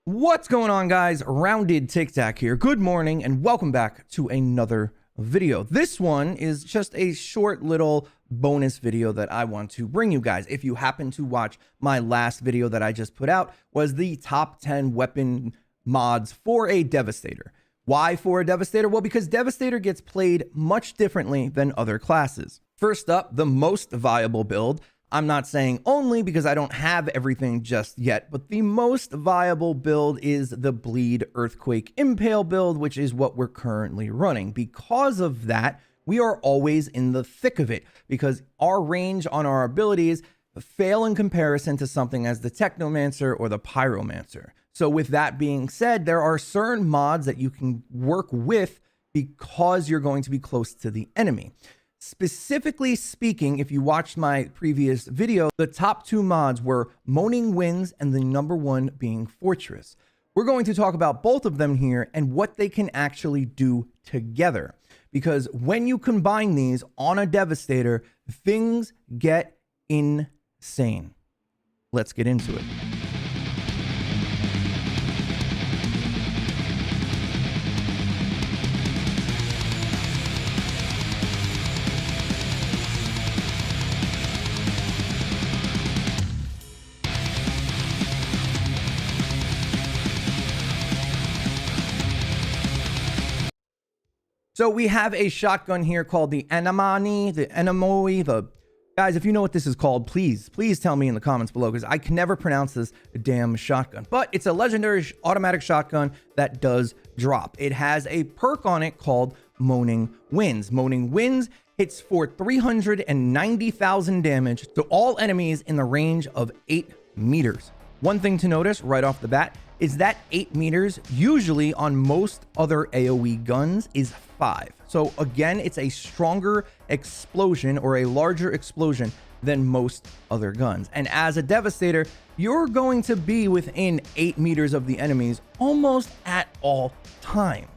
What's going on, guys? Rounded Tic Tac here. Good morning and welcome back to another video. This one is just a short little bonus video that I want to bring you guys. If you happen to watch my last video that I just put out, was the top 10 weapon mods for a Devastator. Why for a Devastator? Well, because Devastator gets played much differently than other classes. First up, the most viable build. I'm not saying only because I don't have everything just yet, but the most viable build is the Bleed Earthquake Impale build, which is what we're currently running. Because of that, we are always in the thick of it because our range on our abilities fail in comparison to something as the Technomancer or the Pyromancer. So with that being said, there are certain mods that you can work with because you're going to be close to the enemy. Specifically speaking, if you watched my previous video, the top two mods were Moaning Winds and the number one being Fortress. We're going to talk about both of them here and what they can actually do together. Because when you combine these on a Devastator, things get insane. Let's get into it. So we have a shotgun here called the Anemone, guys, if you know what this is called, please tell me in the comments below, because I can never pronounce this damn shotgun. But it's a legendary automatic shotgun that does drop. It has a perk on it called Moaning Winds. Moaning Winds hits for 390,000 damage to all enemies in the range of 8 meters. One thing to notice right off the bat is that 8 meters usually on most other AoE guns is 5. So again, it's a stronger explosion or a larger explosion than most other guns. And as a Devastator, you're going to be within 8 meters of the enemies almost at all times.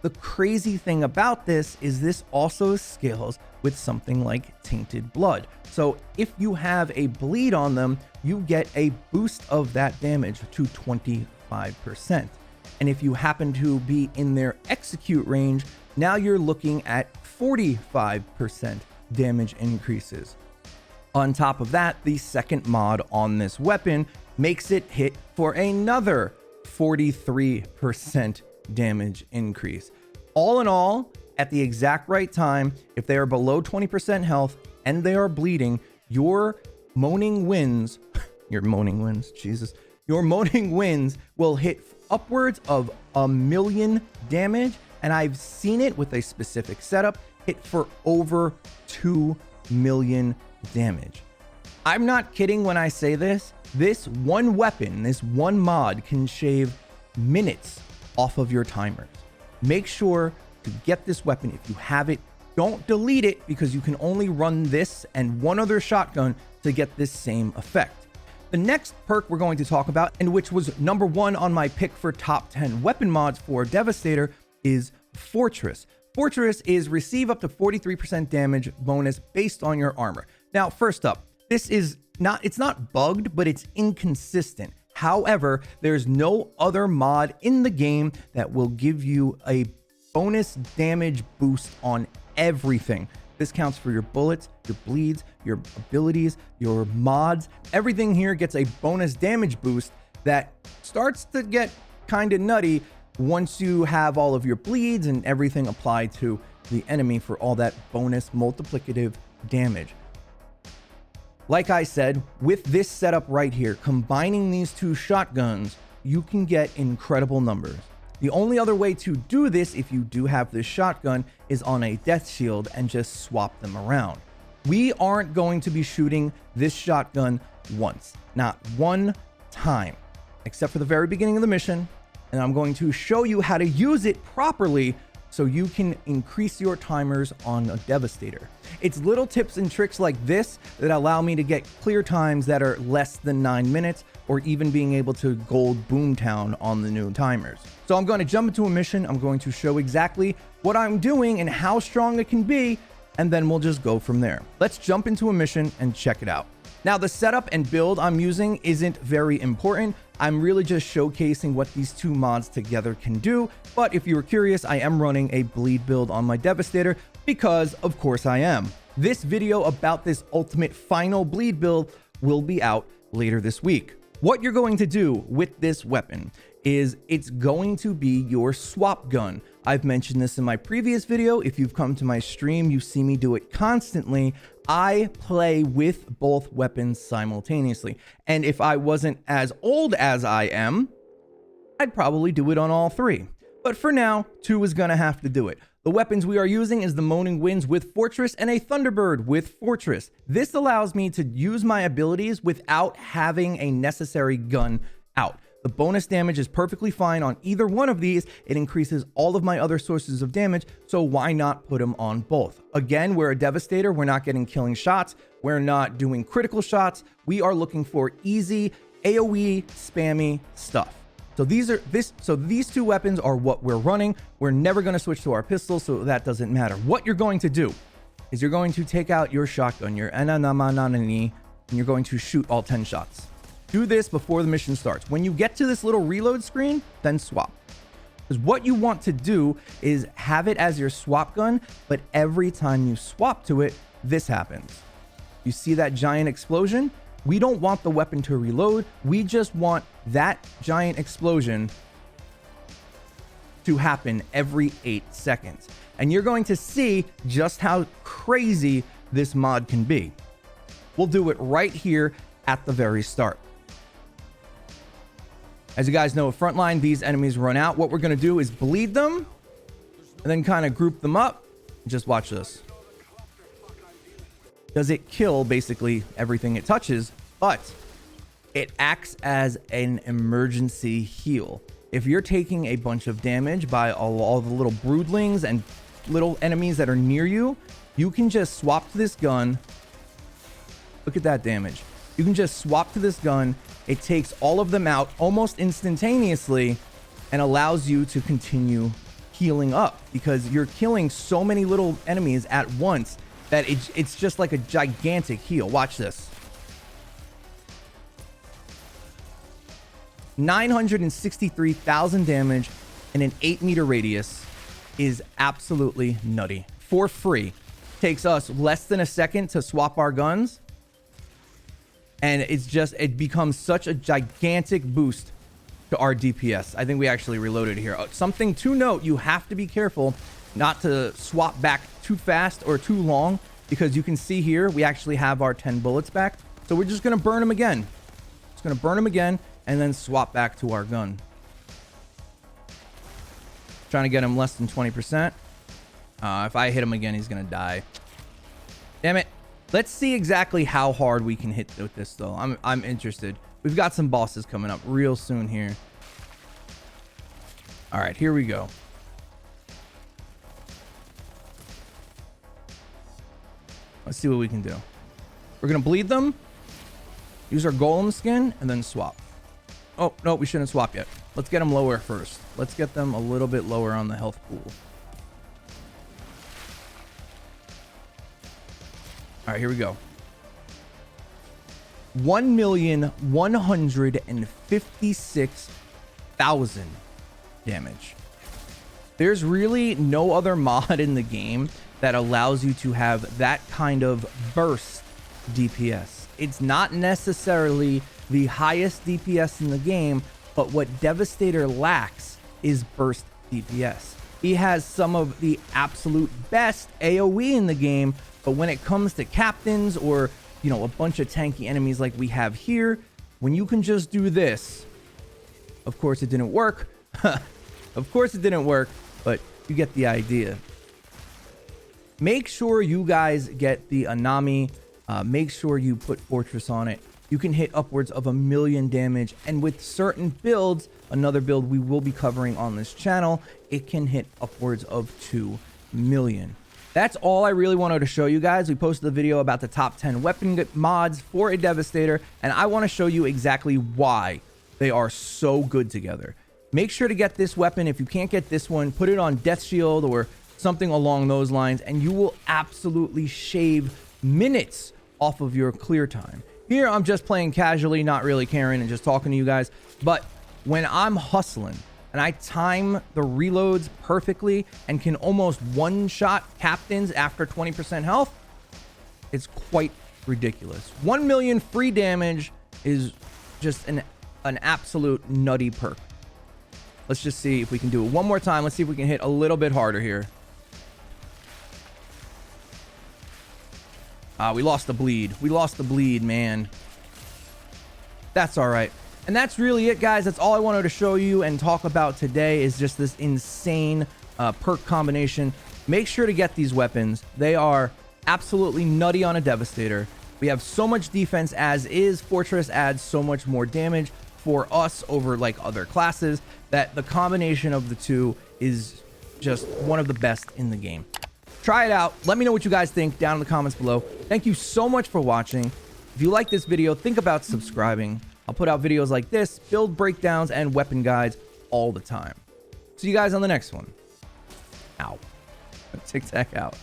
The crazy thing about this is this also scales with something like Tainted Blood. So if you have a bleed on them, you get a boost of that damage to 25%. And if you happen to be in their execute range, now you're looking at 45% damage increases. On top of that, the second mod on this weapon makes it hit for another 43% damage increase. All in all, at the exact right time, if they are below 20% health and they are bleeding, your Moaning Winds, your Moaning Winds will hit upwards of 1 million damage. And I've seen it with a specific setup hit for over 2 million damage. I'm not kidding when I say this. This one weapon, this one mod can shave minutes off of your timers. Make sure to get this weapon if you have it. Don't delete it because you can only run this and one other shotgun to get this same effect. The next perk we're going to talk about, and which was number one on my pick for top 10 weapon mods for Devastator, is Fortress. Fortress is receive up to 43% damage bonus based on your armor. Now, first up, it's not bugged, but it's inconsistent. However, there's no other mod in the game that will give you a bonus damage boost on everything. This counts for your bullets, your bleeds, your abilities, your mods. Everything here gets a bonus damage boost that starts to get kind of nutty once you have all of your bleeds and everything applied to the enemy for all that bonus multiplicative damage. Like I said, with this setup right here, combining these two shotguns, you can get incredible numbers. The only other way to do this, if you do have this shotgun, is on a death shield and just swap them around. We aren't going to be shooting this shotgun once, not one time, except for the very beginning of the mission. And I'm going to show you how to use it properly so you can increase your timers on a Devastator. It's little tips and tricks like this that allow me to get clear times that are less than 9 minutes, or even being able to gold Boomtown on the new timers. So I'm going to jump into a mission. I'm going to show exactly what I'm doing and how strong it can be, and then we'll just go from there. Let's jump into a mission and check it out. Now, the setup and build I'm using isn't very important. I'm really just showcasing what these two mods together can do. But if you were curious, I am running a bleed build on my Devastator because, of course, I am. This video about this ultimate final bleed build will be out later this week. What you're going to do with this weapon is it's going to be your swap gun. I've mentioned this in my previous video. If you've come to my stream, you see me do it constantly. I play with both weapons simultaneously. And if I wasn't as old as I am, I'd probably do it on all three. But for now, two is gonna have to do it. The weapons we are using is the Moaning Winds with Fortress and a Thunderbird with Fortress. This allows me to use my abilities without having a necessary gun out. The bonus damage is perfectly fine on either one of these. It increases all of my other sources of damage, so why not put them on both? Again, we're a Devastator. We're not getting killing shots. We're not doing critical shots. We are looking for easy AoE spammy stuff. So these two weapons are what we're running. We're never going to switch to our pistols, so that doesn't matter. What you're going to do is you're going to take out your shotgun, your Enanamananani, and you're going to shoot all 10 shots. Do this before the mission starts. When you get to this little reload screen, then swap. Because what you want to do is have it as your swap gun, but every time you swap to it, this happens. You see that giant explosion? We don't want the weapon to reload. We just want that giant explosion to happen every 8 seconds. And you're going to see just how crazy this mod can be. We'll do it right here at the very start. As you guys know, at frontline, these enemies run out. What we're going to do is bleed them and then kind of group them up. Just watch this. Does it kill basically everything it touches, but it acts as an emergency heal. If you're taking a bunch of damage by all the little broodlings and little enemies that are near you, you can just swap to this gun. Look at that damage. You can just swap to this gun. It takes all of them out almost instantaneously and allows you to continue healing up because you're killing so many little enemies at once that it's just like a gigantic heal. Watch this. 963,000 damage in an 8-meter radius is absolutely nutty. For free. Takes us less than a second to swap our guns. And it becomes such a gigantic boost to our DPS. I think we actually reloaded here. Something to note, you have to be careful not to swap back too fast or too long, because you can see here, we actually have our 10 bullets back. So we're just gonna burn them again. Just gonna burn them again and then swap back to our gun. Trying to get him less than 20%. If I hit him again, he's gonna die. Damn it. Let's see exactly how hard we can hit with this, though. I'm interested. We've got some bosses coming up real soon here. All right, here we go. Let's see what we can do. We're going to bleed them, use our golem skin, and then swap. Oh, no, we shouldn't swap yet. Let's get them lower first. Let's get them a little bit lower on the health pool. All right, here we go. 1,156,000 damage. There's really no other mod in the game that allows you to have that kind of burst DPS. It's not necessarily the highest DPS in the game, but what Devastator lacks is burst DPS. He has some of the absolute best AoE in the game, but when it comes to captains or, you know, a bunch of tanky enemies like we have here, when you can just do this, of course it didn't work. Of course it didn't work, but you get the idea. Make sure you guys get the Anami. Make sure you put Fortress on it. You can hit upwards of 1 million damage, and with certain builds, another build we will be covering on this channel, it can hit upwards of 2 million. That's all I really wanted to show you guys. We posted a video about the top 10 weapon mods for a Devastator, and I want to show you exactly why they are so good together. Make sure to get this weapon. If you can't get this one, put it on Death Shield or something along those lines, and you will absolutely shave minutes off of your clear time. Here, I'm just playing casually, not really caring and just talking to you guys. But when I'm hustling and I time the reloads perfectly and can almost one-shot captains after 20% health, it's quite ridiculous. 1 million free damage is just an absolute nutty perk. Let's just see if we can do it one more time. Let's see if we can hit a little bit harder here. We lost the bleed. We lost the bleed, man. That's all right. And that's really it, guys. That's all I wanted to show you and talk about today is just this insane perk combination. Make sure to get these weapons. They are absolutely nutty on a Devastator. We have so much defense as is. Fortress adds so much more damage for us over like other classes that the combination of the two is just one of the best in the game. Try it out. Let me know what you guys think down in the comments below. Thank you so much for watching. If you like this video, think about subscribing. I'll put out videos like this, build breakdowns, and weapon guides all the time. See you guys on the next one. Ow. TikTak out.